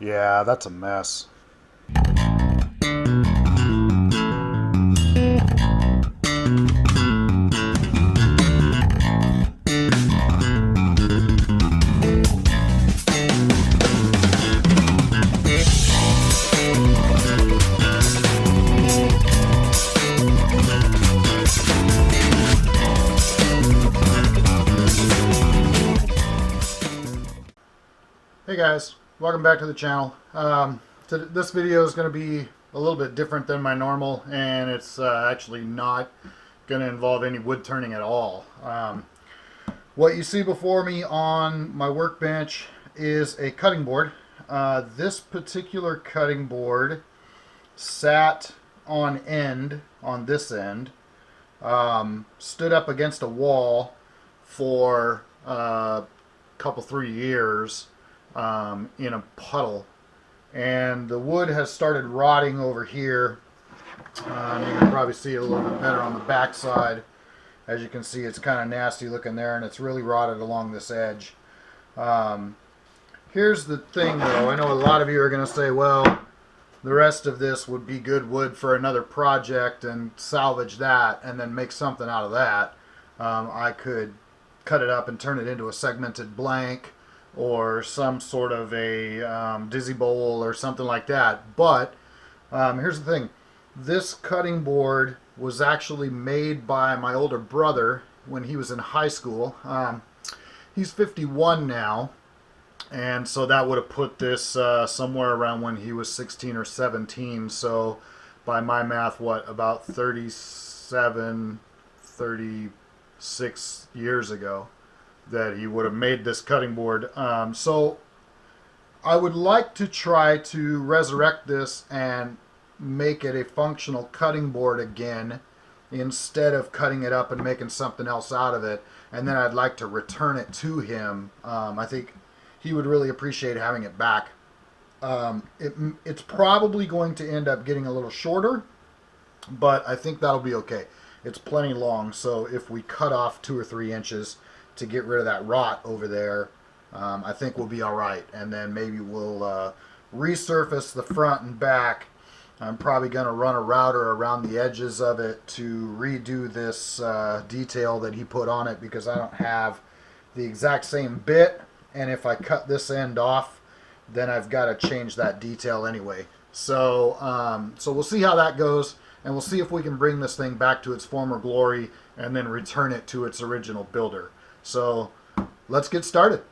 Yeah, that's a mess. Hey guys, welcome back to the channel. This video is going to be a little bit different than my normal, and it's actually not going to involve any wood turning at all. What you see before me on my workbench is a cutting board. This particular cutting board sat on end, on this end, stood up against a wall for a couple, 3 years. In a puddle, and the wood has started rotting over here. You can probably see it a little bit better on the back side. As you can see, it's kind of nasty looking there, and it's really rotted along this edge. Here's the thing though, I know a lot of you are going to say, well, the rest of this would be good wood for another project and salvage that and then make something out of that. I could cut it up and turn it into a segmented blank, or some sort of a dizzy bowl or something like that. But here's the thing. This cutting board was actually made by my older brother when he was in high school. He's 51 now, and so that would have put this somewhere around when he was 16 or 17. So by my math, what, about 37, 36 years ago that he would have made this cutting board. So I would like to try to resurrect this and make it a functional cutting board again, instead of cutting it up and making something else out of it. And then I'd like to return it to him. I think he would really appreciate having it back. It's probably going to end up getting a little shorter, but I think that'll be okay. It's plenty long, so if we cut off 2 or 3 inches to get rid of that rot over there, I think we'll be all right. And then maybe we'll resurface the front and back. I'm probably going to run a router around the edges of it to redo this detail that he put on it, because I don't have the exact same bit, and if I cut this end off, then I've got to change that detail anyway. So we'll see how that goes, and we'll see if we can bring this thing back to its former glory and then return it to its original builder. So let's get started.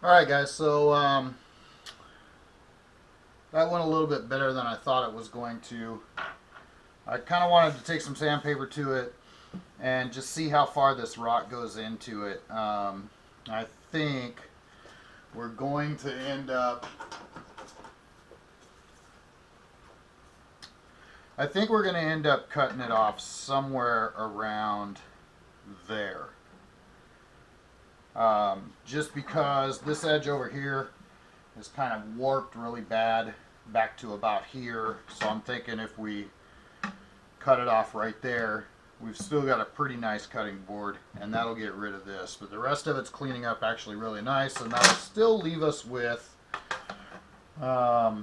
Alright guys, so that went a little bit better than I thought it was going to. I kind of wanted to take some sandpaper to it and just see how far this rot goes into it. I think we're going to end up cutting it off somewhere around there. Just because this edge over here is kind of warped really bad back to about here, so I'm thinking if we cut it off right there, we've still got a pretty nice cutting board, and that'll get rid of this. But the rest of it's cleaning up actually really nice, and that'll still leave us with a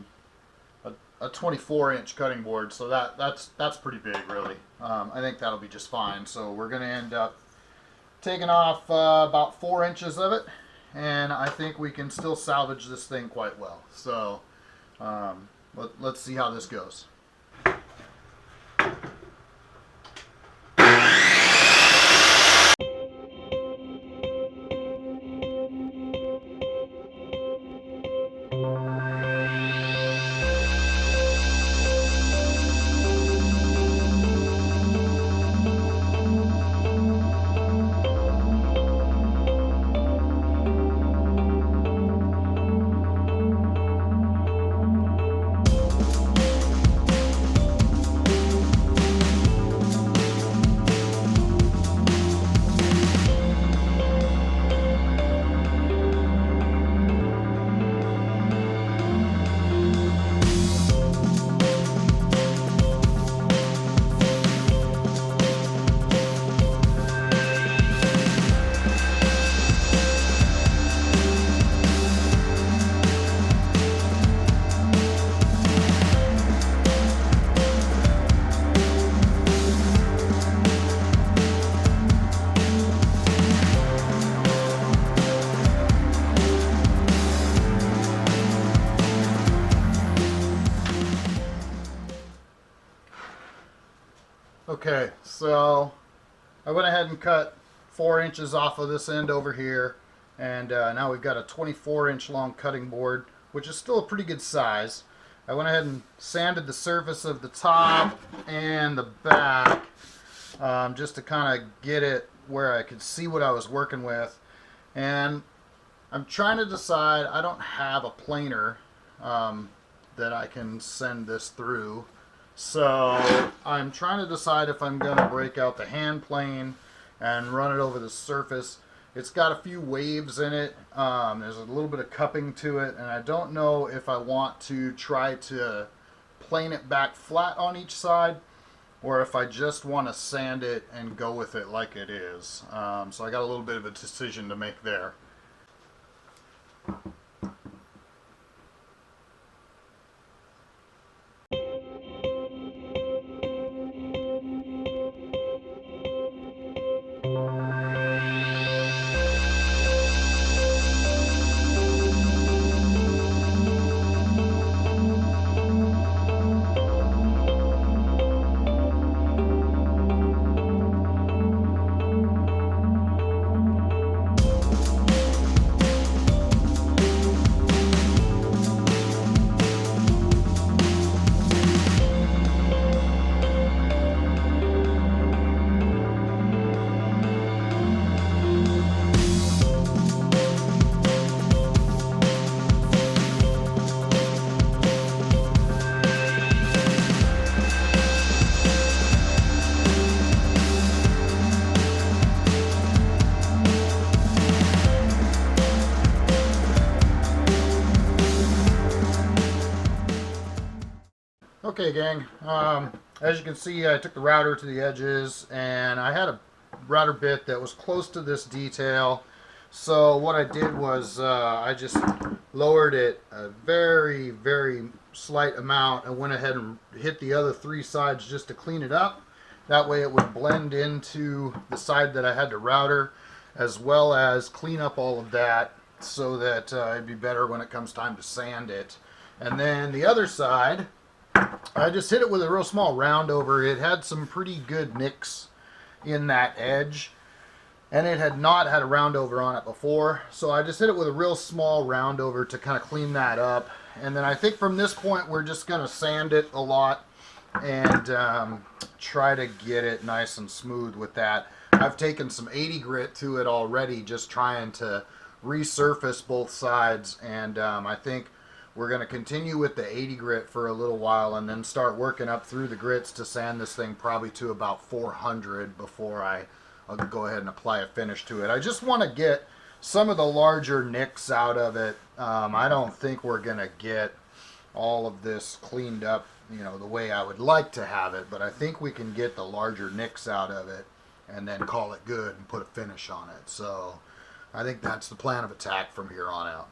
24-inch cutting board, so that's pretty big, really. I think that'll be just fine. So we're going to end up taking off about 4 inches of it, and I think we can still salvage this thing quite well. So let's see how this goes. Okay, so I went ahead and cut 4 inches off of this end over here, and now we've got a 24-inch long cutting board, which is still a pretty good size. I went ahead and sanded the surface of the top and the back just to kind of get it where I could see what I was working with. And I'm trying to decide, I don't have a planer that I can send this through. So I'm trying to decide if I'm going to break out the hand plane and run it over the surface. It's got a few waves in it. There's a little bit of cupping to it, and I don't know if I want to try to plane it back flat on each side or if I just want to sand it and go with it like it is. So I got a little bit of a decision to make there. Okay, gang, as you can see, I took the router to the edges, and I had a router bit that was close to this detail. So what I did was I just lowered it a very, very slight amount and went ahead and hit the other 3 sides just to clean it up. That way it would blend into the side that I had to router, as well as clean up all of that so that it'd be better when it comes time to sand it. And then the other side, I just hit it with a real small round over. It had some pretty good nicks in that edge, and it had not had a round over on it before. So I just hit it with a real small round over to kind of clean that up. And then I think from this point we're just going to sand it a lot and try to get it nice and smooth with that. I've taken some 80 grit to it already, just trying to resurface both sides, and I think we're going to continue with the 80 grit for a little while and then start working up through the grits to sand this thing probably to about 400 before I'll go ahead and apply a finish to it. I just want to get some of the larger nicks out of it. I don't think we're going to get all of this cleaned up, you know, the way I would like to have it, but I think we can get the larger nicks out of it and then call it good and put a finish on it. So I think that's the plan of attack from here on out.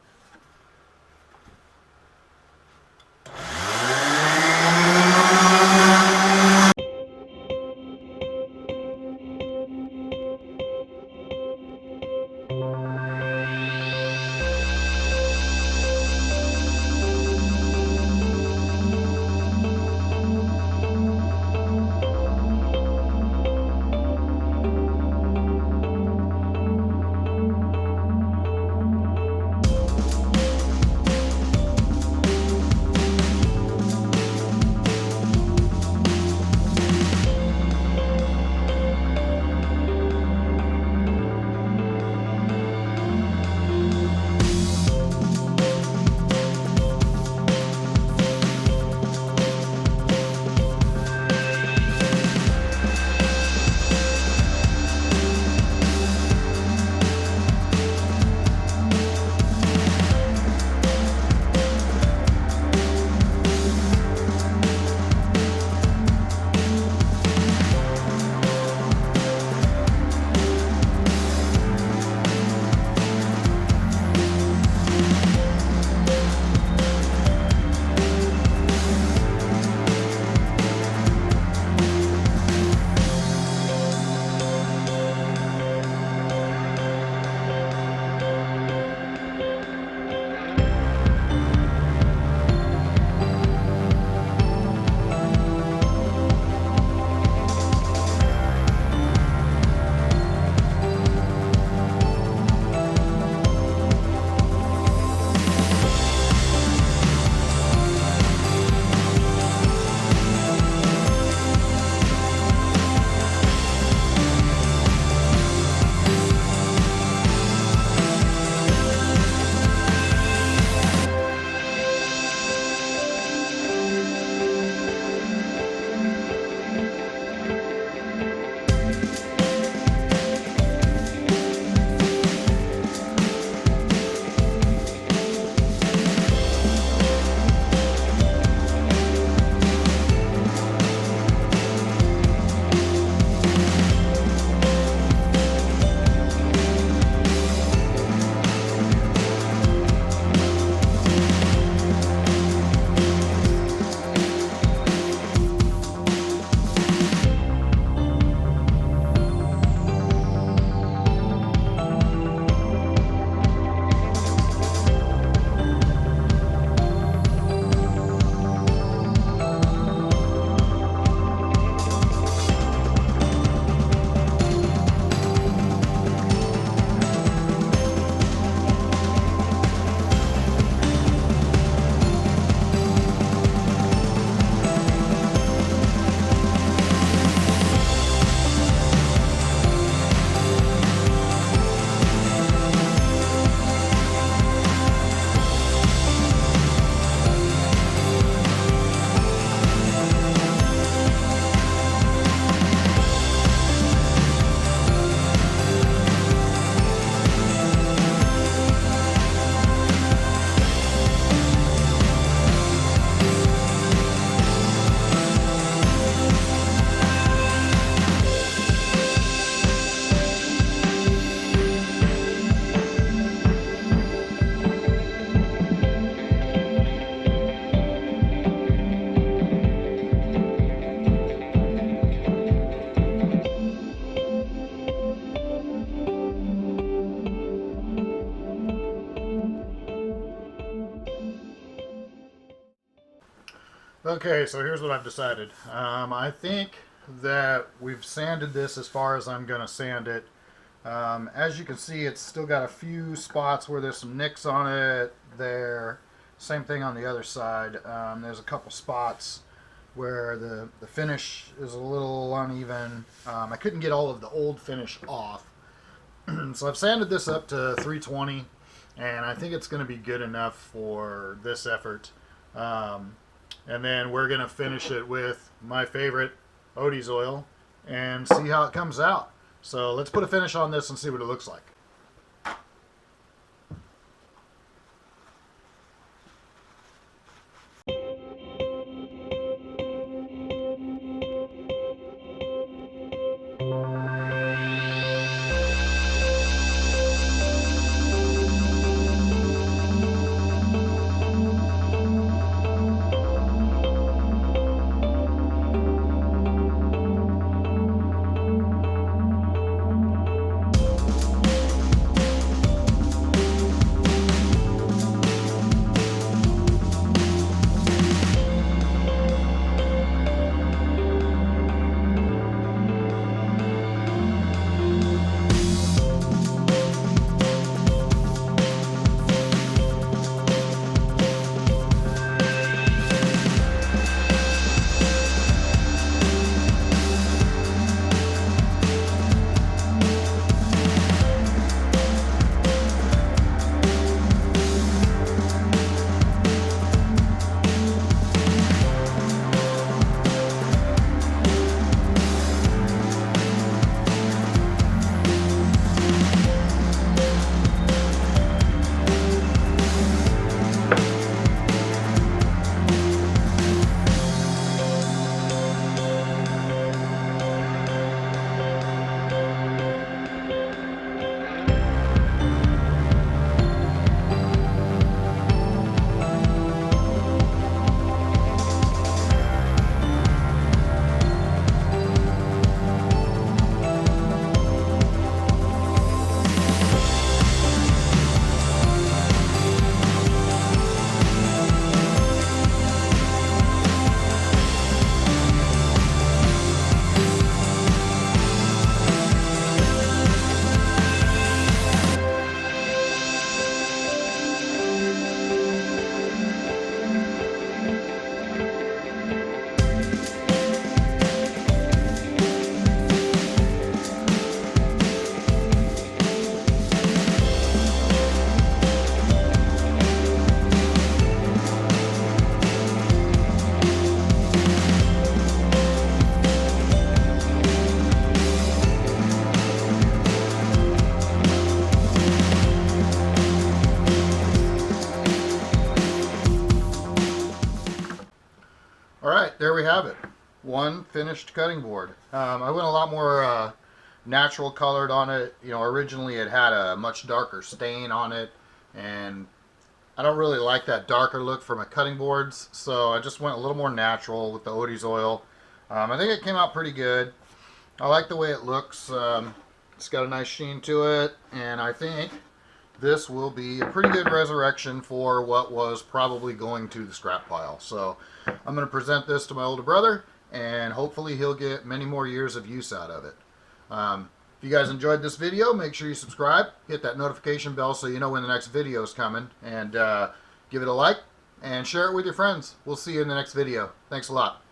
Okay, so here's what I've decided. I think that we've sanded this as far as I'm going to sand it. As you can see, it's still got a few spots where there's some nicks on it there. Same thing on the other side. There's a couple spots where the finish is a little uneven. I couldn't get all of the old finish off. So I've sanded this up to 320, and I think it's going to be good enough for this effort. And then we're going to finish it with my favorite, Odie's oil, and see how it comes out. So let's put a finish on this and see what it looks like. All right, there we have it. One finished cutting board. I went a lot more natural colored on it. You know, originally it had a much darker stain on it, and I don't really like that darker look for my cutting boards, so I just went a little more natural with the Odie's oil. I think it came out pretty good. I like the way it looks. It's got a nice sheen to it, and I think this will be a pretty good resurrection for what was probably going to the scrap pile. So I'm going to present this to my older brother, and hopefully he'll get many more years of use out of it. If you guys enjoyed this video, make sure you subscribe, hit that notification bell so you know when the next video is coming, and give it a like and share it with your friends. We'll see you in the next video. Thanks a lot.